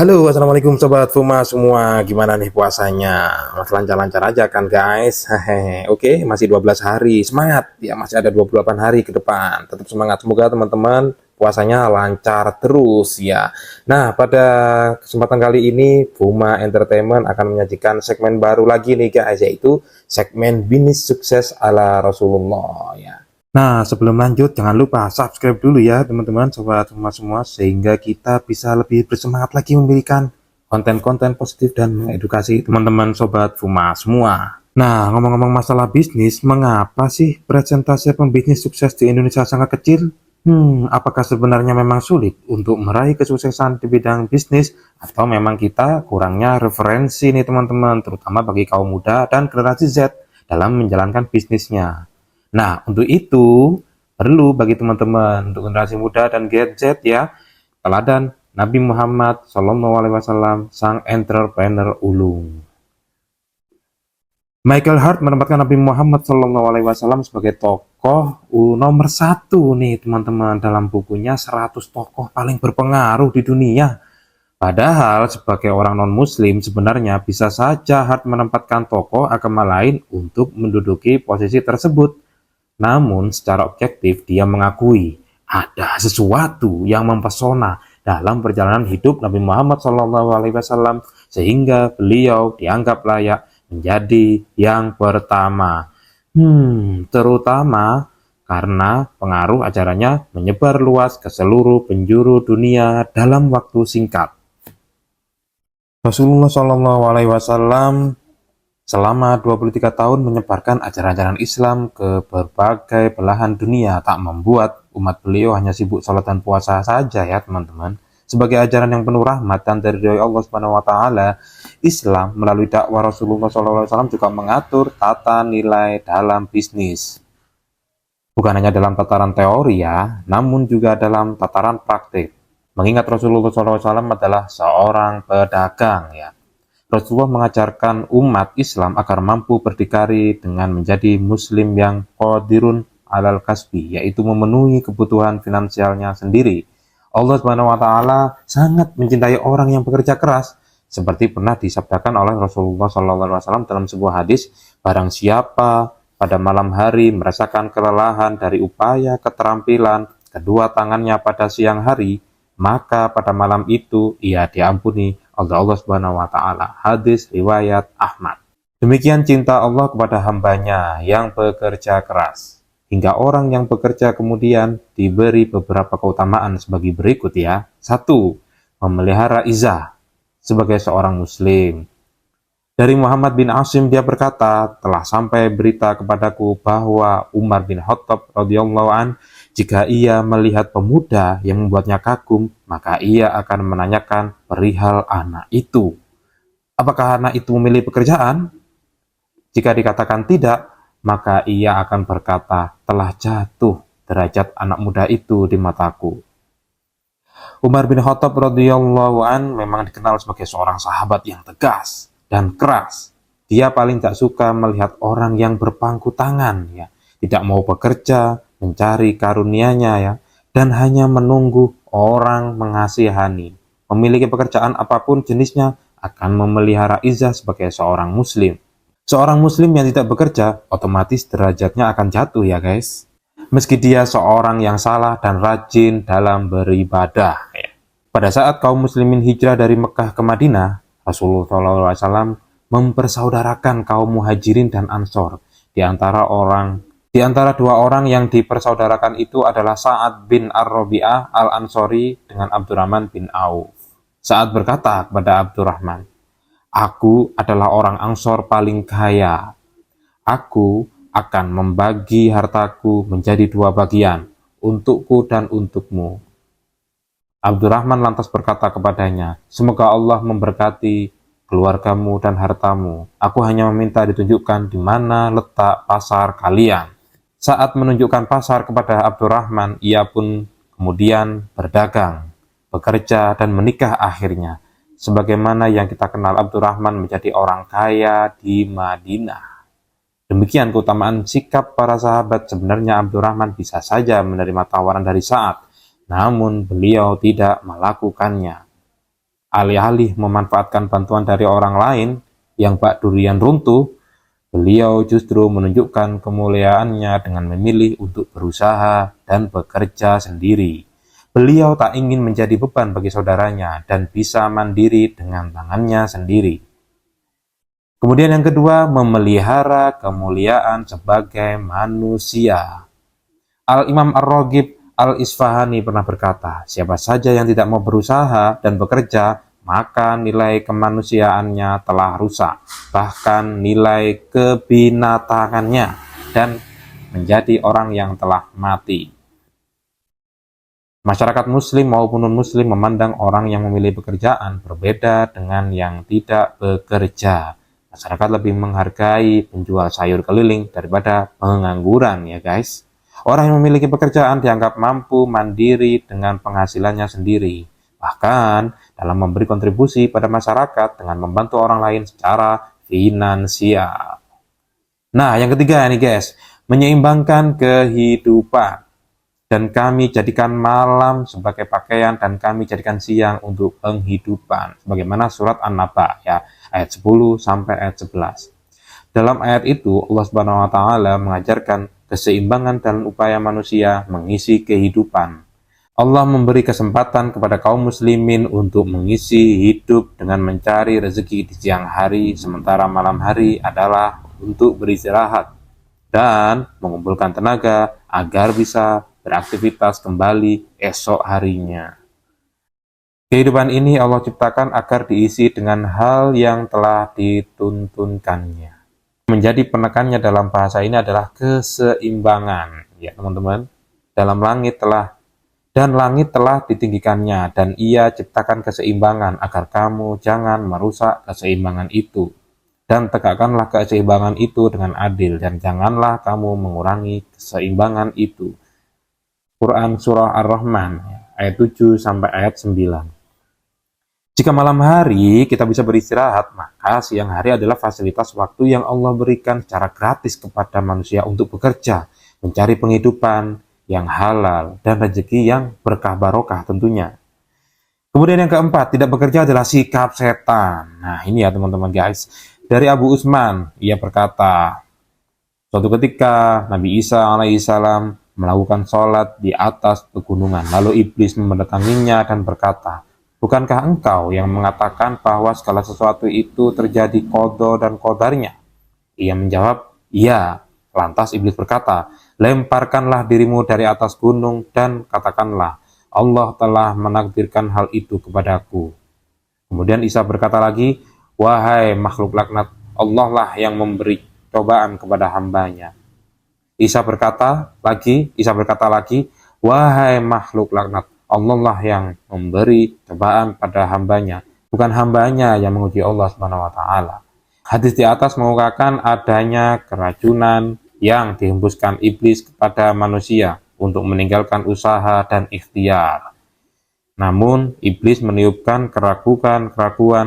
Halo, assalamualaikum sobat Fuma semua. Gimana nih puasanya? Masih lancar-lancar aja kan guys? Hehehe. Oke, masih 12 hari. Semangat ya, masih ada 28 hari ke depan. Tetap semangat. Semoga teman-teman puasanya lancar terus ya. Nah, pada kesempatan kali ini Fuma Entertainment akan menyajikan segmen baru lagi nih guys, yaitu segmen bisnis sukses ala Rasulullah ya. Nah, sebelum lanjut, jangan lupa subscribe dulu ya teman-teman, sobat semua sehingga kita bisa lebih bersemangat lagi memberikan konten-konten positif dan mengedukasi teman-teman sobat Fuma semua. Nah, ngomong-ngomong masalah bisnis, mengapa sih persentase pembisnis sukses di Indonesia sangat kecil? Apakah sebenarnya memang sulit untuk meraih kesuksesan di bidang bisnis, atau memang kita kurangnya referensi nih teman-teman, terutama bagi kaum muda dan generasi Z dalam menjalankan bisnisnya? Nah, untuk itu perlu bagi teman-teman untuk generasi muda dan Gen Z ya, teladan Nabi Muhammad SAW, sang entrepreneur ulung. Michael Hart menempatkan Nabi Muhammad SAW sebagai tokoh nomor satu nih teman-teman dalam bukunya 100 tokoh paling berpengaruh di dunia. Padahal sebagai orang non-muslim sebenarnya bisa saja Hart menempatkan tokoh agama lain untuk menduduki posisi tersebut. Namun secara objektif dia mengakui ada sesuatu yang mempesona dalam perjalanan hidup Nabi Muhammad SAW sehingga beliau dianggap layak menjadi yang pertama. Terutama karena pengaruh ajarannya menyebar luas ke seluruh penjuru dunia dalam waktu singkat. Rasulullah SAW selama 23 tahun menyebarkan ajaran-ajaran Islam ke berbagai belahan dunia, tak membuat umat beliau hanya sibuk sholat dan puasa saja ya teman-teman. Sebagai ajaran yang penuh rahmat dan dari Allah Subhanahu wa Ta'ala, Islam melalui dakwah Rasulullah SAW juga mengatur tata nilai dalam bisnis. Bukan hanya dalam tataran teori ya, namun juga dalam tataran praktik. Mengingat Rasulullah SAW adalah seorang pedagang ya. Rasulullah mengajarkan umat Islam agar mampu berdikari dengan menjadi muslim yang qadirun alal kasbi, yaitu memenuhi kebutuhan finansialnya sendiri. Allah Subhanahu wa Ta'ala sangat mencintai orang yang bekerja keras, seperti pernah disabdakan oleh Rasulullah SAW dalam sebuah hadis, barang siapa pada malam hari merasakan kelelahan dari upaya keterampilan kedua tangannya pada siang hari, maka pada malam itu ia diampuni Allah Subhanahu wa Ta'ala. Hadis riwayat Ahmad. Demikian cinta Allah kepada hambanya yang bekerja keras, hingga orang yang bekerja kemudian diberi beberapa keutamaan sebagai berikut ya. 1. Memelihara izah sebagai seorang muslim. Dari Muhammad bin Asim dia berkata, telah sampai berita kepadaku bahwa Umar bin Khattab radhiyallahu an, jika ia melihat pemuda yang membuatnya kagum, maka ia akan menanyakan perihal anak itu. Apakah anak itu memilih pekerjaan? Jika dikatakan tidak, maka ia akan berkata, telah jatuh derajat anak muda itu di mataku. Umar bin Khattab radhiyallahu an memang dikenal sebagai seorang sahabat yang tegas dan keras. Dia paling tak suka melihat orang yang berpangku tangan ya, tidak mau bekerja, mencari karunia-Nya ya, dan hanya menunggu orang mengasihani. Memiliki pekerjaan apapun jenisnya akan memelihara izah sebagai seorang muslim. Seorang muslim yang tidak bekerja otomatis derajatnya akan jatuh ya guys. Meski dia seorang yang salah dan rajin dalam beribadah ya. Pada saat kaum muslimin hijrah dari Mekah ke Madinah, Rasulullah SAW mempersaudarakan kaum muhajirin dan ansor. Di antara dua orang yang dipersaudarakan itu adalah Sa'ad bin Ar-Rabi'ah Al-Ansori dengan Abdurrahman bin Auf. Sa'ad berkata kepada Abdurrahman, aku adalah orang Ansor paling kaya. Aku akan membagi hartaku menjadi 2 bagian, untukku dan untukmu. Abdurrahman lantas berkata kepadanya, semoga Allah memberkati keluargamu dan hartamu. Aku hanya meminta ditunjukkan di mana letak pasar kalian. Saat menunjukkan pasar kepada Abdurrahman, ia pun kemudian berdagang, bekerja, dan menikah akhirnya. Sebagaimana yang kita kenal, Abdurrahman menjadi orang kaya di Madinah. Demikian keutamaan sikap para sahabat. Sebenarnya Abdurrahman bisa saja menerima tawaran dari Sa'ad, namun beliau tidak melakukannya. Alih-alih memanfaatkan bantuan dari orang lain yang bak durian runtuh, beliau justru menunjukkan kemuliaannya dengan memilih untuk berusaha dan bekerja sendiri. Beliau tak ingin menjadi beban bagi saudaranya dan bisa mandiri dengan tangannya sendiri. Kemudian yang kedua, memelihara kemuliaan sebagai manusia. Al-Imam Ar-Raghib Al-Isfahani pernah berkata, siapa saja yang tidak mau berusaha dan bekerja, maka nilai kemanusiaannya telah rusak, bahkan nilai kebinatangannya, dan menjadi orang yang telah mati. Masyarakat muslim maupun non-muslim memandang orang yang memilih pekerjaan berbeda dengan yang tidak bekerja. Masyarakat lebih menghargai penjual sayur keliling daripada pengangguran, ya guys. Orang yang memiliki pekerjaan dianggap mampu mandiri dengan penghasilannya sendiri. Bahkan dalam memberi kontribusi pada masyarakat dengan membantu orang lain secara finansial. Nah, yang ketiga nih guys, menyeimbangkan kehidupan. Dan kami jadikan malam sebagai pakaian dan kami jadikan siang untuk penghidupan. Sebagaimana surat An-Naba ya, ayat 10 sampai ayat 11. Dalam ayat itu Allah Subhanahu wa taala mengajarkan keseimbangan dalam upaya manusia mengisi kehidupan. Allah memberi kesempatan kepada kaum muslimin untuk mengisi hidup dengan mencari rezeki di siang hari, sementara malam hari adalah untuk beristirahat dan mengumpulkan tenaga agar bisa beraktivitas kembali esok harinya. Kehidupan ini Allah ciptakan agar diisi dengan hal yang telah dituntunkannya. Menjadi penekannya dalam bahasa ini adalah keseimbangan, ya teman-teman. Langit telah ditinggikannya, dan ia ciptakan keseimbangan agar kamu jangan merusak keseimbangan itu. Dan tegakkanlah keseimbangan itu dengan adil, dan janganlah kamu mengurangi keseimbangan itu. Quran Surah Ar-Rahman, ayat 7 sampai ayat 9. Jika malam hari kita bisa beristirahat, maka siang hari adalah fasilitas waktu yang Allah berikan secara gratis kepada manusia untuk bekerja, mencari penghidupan yang halal, dan rezeki yang berkah barokah tentunya. Kemudian yang keempat, tidak bekerja adalah sikap setan. Nah ini ya teman-teman guys. Dari Abu Usman, ia berkata, suatu ketika Nabi Isa alaihissalam melakukan sholat di atas pegunungan. Lalu iblis mendatanginya dan berkata, bukankah engkau yang mengatakan bahwa segala sesuatu itu terjadi qada dan qadarnya? Ia menjawab, iya. Lantas iblis berkata, lemparkanlah dirimu dari atas gunung dan katakanlah, Allah telah menakdirkan hal itu kepadaku. Kemudian Isa berkata lagi, wahai makhluk laknat, Allah lah yang memberi cobaan kepada hambanya. Isa berkata lagi, wahai makhluk laknat, Allah lah yang memberi cobaan pada hambanya, bukan hambanya yang menguji Allah Subhanahu wa taala. Hadis di atas mengungkapkan adanya keracunan yang dihembuskan iblis kepada manusia untuk meninggalkan usaha dan ikhtiar. Namun iblis meniupkan keraguan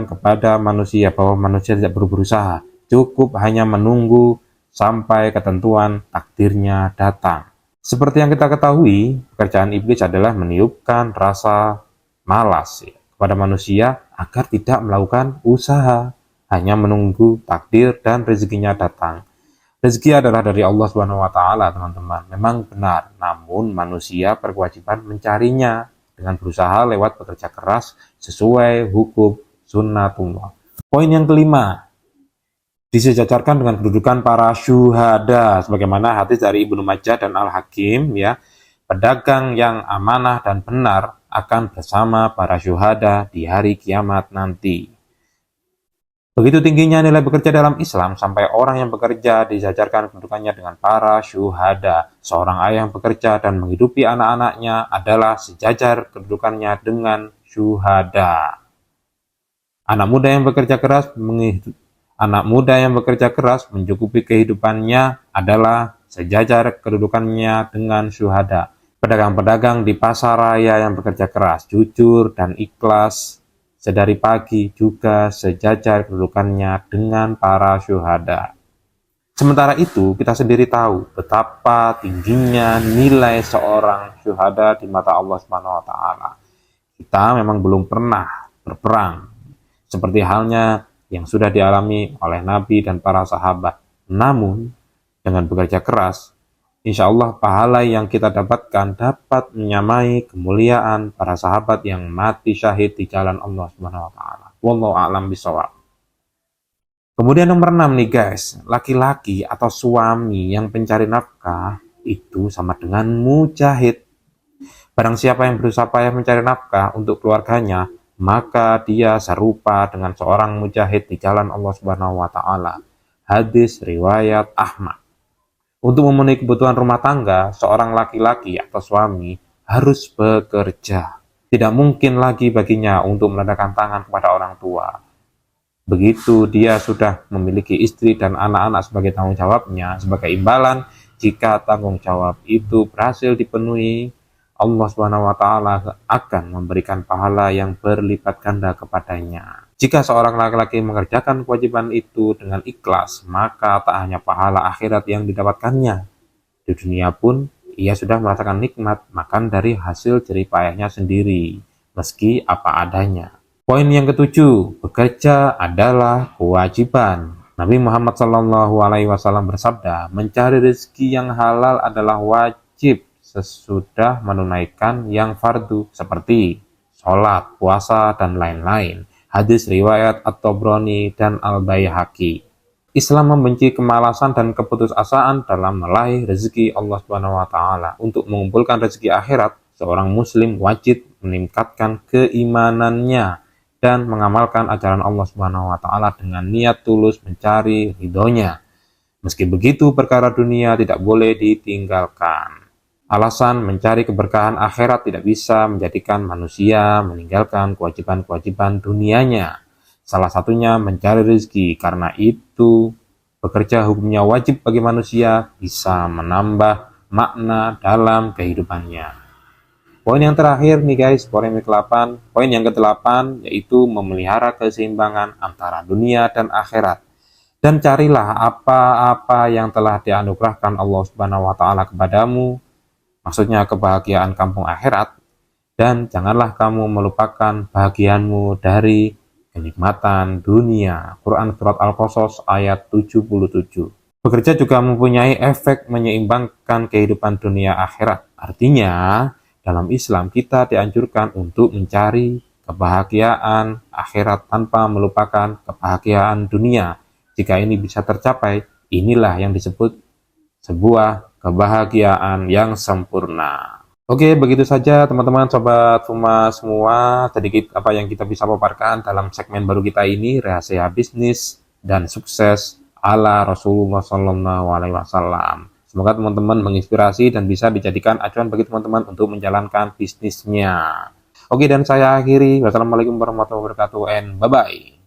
kepada manusia bahwa manusia tidak perlu berusaha, cukup hanya menunggu sampai ketentuan takdirnya datang. Seperti yang kita ketahui, pekerjaan iblis adalah meniupkan rasa malas kepada manusia agar tidak melakukan usaha, hanya menunggu takdir dan rezekinya datang. Rezeki adalah dari Allah Subhanahu wa taala, teman-teman. Memang benar, namun manusia berkewajiban mencarinya dengan berusaha lewat bekerja keras sesuai hukum sunnatullah. Poin yang kelima, disejajarkan dengan kedudukan para syuhada, sebagaimana hadis dari Ibnu Majah dan Al-Hakim ya, pedagang yang amanah dan benar akan bersama para syuhada di hari kiamat nanti. Begitu tingginya nilai bekerja dalam Islam sampai orang yang bekerja disejajarkan kedudukannya dengan para syuhada. Seorang ayah yang bekerja dan menghidupi anak-anaknya adalah sejajar kedudukannya dengan syuhada. Anak muda yang bekerja keras mencukupi kehidupannya adalah sejajar kedudukannya dengan syuhada. Pedagang-pedagang di pasar raya yang bekerja keras, jujur, dan ikhlas sedari pagi juga sejajar kedudukannya dengan para syuhada. Sementara itu, kita sendiri tahu betapa tingginya nilai seorang syuhada di mata Allah Subhanahu wa taala. Kita memang belum pernah berperang, seperti halnya yang sudah dialami oleh Nabi dan para sahabat. Namun, dengan bekerja keras, insya Allah pahala yang kita dapatkan dapat menyamai kemuliaan para sahabat yang mati syahid di jalan Allah Subhanahu wa taala. Wallahu a'lam bishawab. Kemudian nomor 6 nih guys, laki-laki atau suami yang pencari nafkah itu sama dengan mujahid. Barang siapa yang berusaha payah mencari nafkah untuk keluarganya, maka dia serupa dengan seorang mujahid di jalan Allah Subhanahu wa taala. Hadis riwayat Ahmad. Untuk memenuhi kebutuhan rumah tangga, seorang laki-laki atau suami harus bekerja. Tidak mungkin lagi baginya untuk melambaikan tangan kepada orang tua. Begitu dia sudah memiliki istri dan anak-anak sebagai tanggung jawabnya, sebagai imbalan, jika tanggung jawab itu berhasil dipenuhi, Allah Subhanahu wa taala akan memberikan pahala yang berlipat ganda kepadanya. Jika seorang laki-laki mengerjakan kewajiban itu dengan ikhlas, maka tak hanya pahala akhirat yang didapatkannya. Di dunia pun, ia sudah merasakan nikmat makan dari hasil jerih payahnya sendiri, meski apa adanya. Poin yang ketujuh, bekerja adalah kewajiban. Nabi Muhammad SAW bersabda, mencari rezeki yang halal adalah wajib sesudah menunaikan yang fardu, seperti sholat, puasa, dan lain-lain. Hadis riwayat At-Tabrani dan Al-Baihaqi. Islam membenci kemalasan dan keputusasaan dalam meraih rezeki Allah Subhanahu wa taala. Untuk mengumpulkan rezeki akhirat, seorang muslim wajib meningkatkan keimanannya dan mengamalkan ajaran Allah Subhanahu wa taala dengan niat tulus mencari ridhonya. Meski begitu, perkara dunia tidak boleh ditinggalkan. Alasan mencari keberkahan akhirat tidak bisa menjadikan manusia meninggalkan kewajiban-kewajiban dunianya. Salah satunya mencari rezeki, karena itu bekerja hukumnya wajib bagi manusia, bisa menambah makna dalam kehidupannya. Poin yang terakhir nih guys, poin yang ke-8 yaitu memelihara keseimbangan antara dunia dan akhirat. Dan carilah apa-apa yang telah dianugerahkan Allah Subhanahu wa taala kepadamu, maksudnya kebahagiaan kampung akhirat, dan janganlah kamu melupakan bahagianmu dari kenikmatan dunia. Quran Surat Al-Qasas ayat 77. Bekerja juga mempunyai efek menyeimbangkan kehidupan dunia akhirat. Artinya, dalam Islam kita dianjurkan untuk mencari kebahagiaan akhirat tanpa melupakan kebahagiaan dunia. Jika ini bisa tercapai, inilah yang disebut sebuah kebahagiaan yang sempurna. Oke, begitu saja teman-teman sobat Fuma semua, sedikit apa yang kita bisa paparkan dalam segmen baru kita ini, rahasia bisnis dan sukses ala Rasulullah SAW. Semoga teman-teman menginspirasi dan bisa dijadikan acuan bagi teman-teman untuk menjalankan bisnisnya. Oke, dan saya akhiri. Wassalamualaikum warahmatullahi wabarakatuh and bye-bye.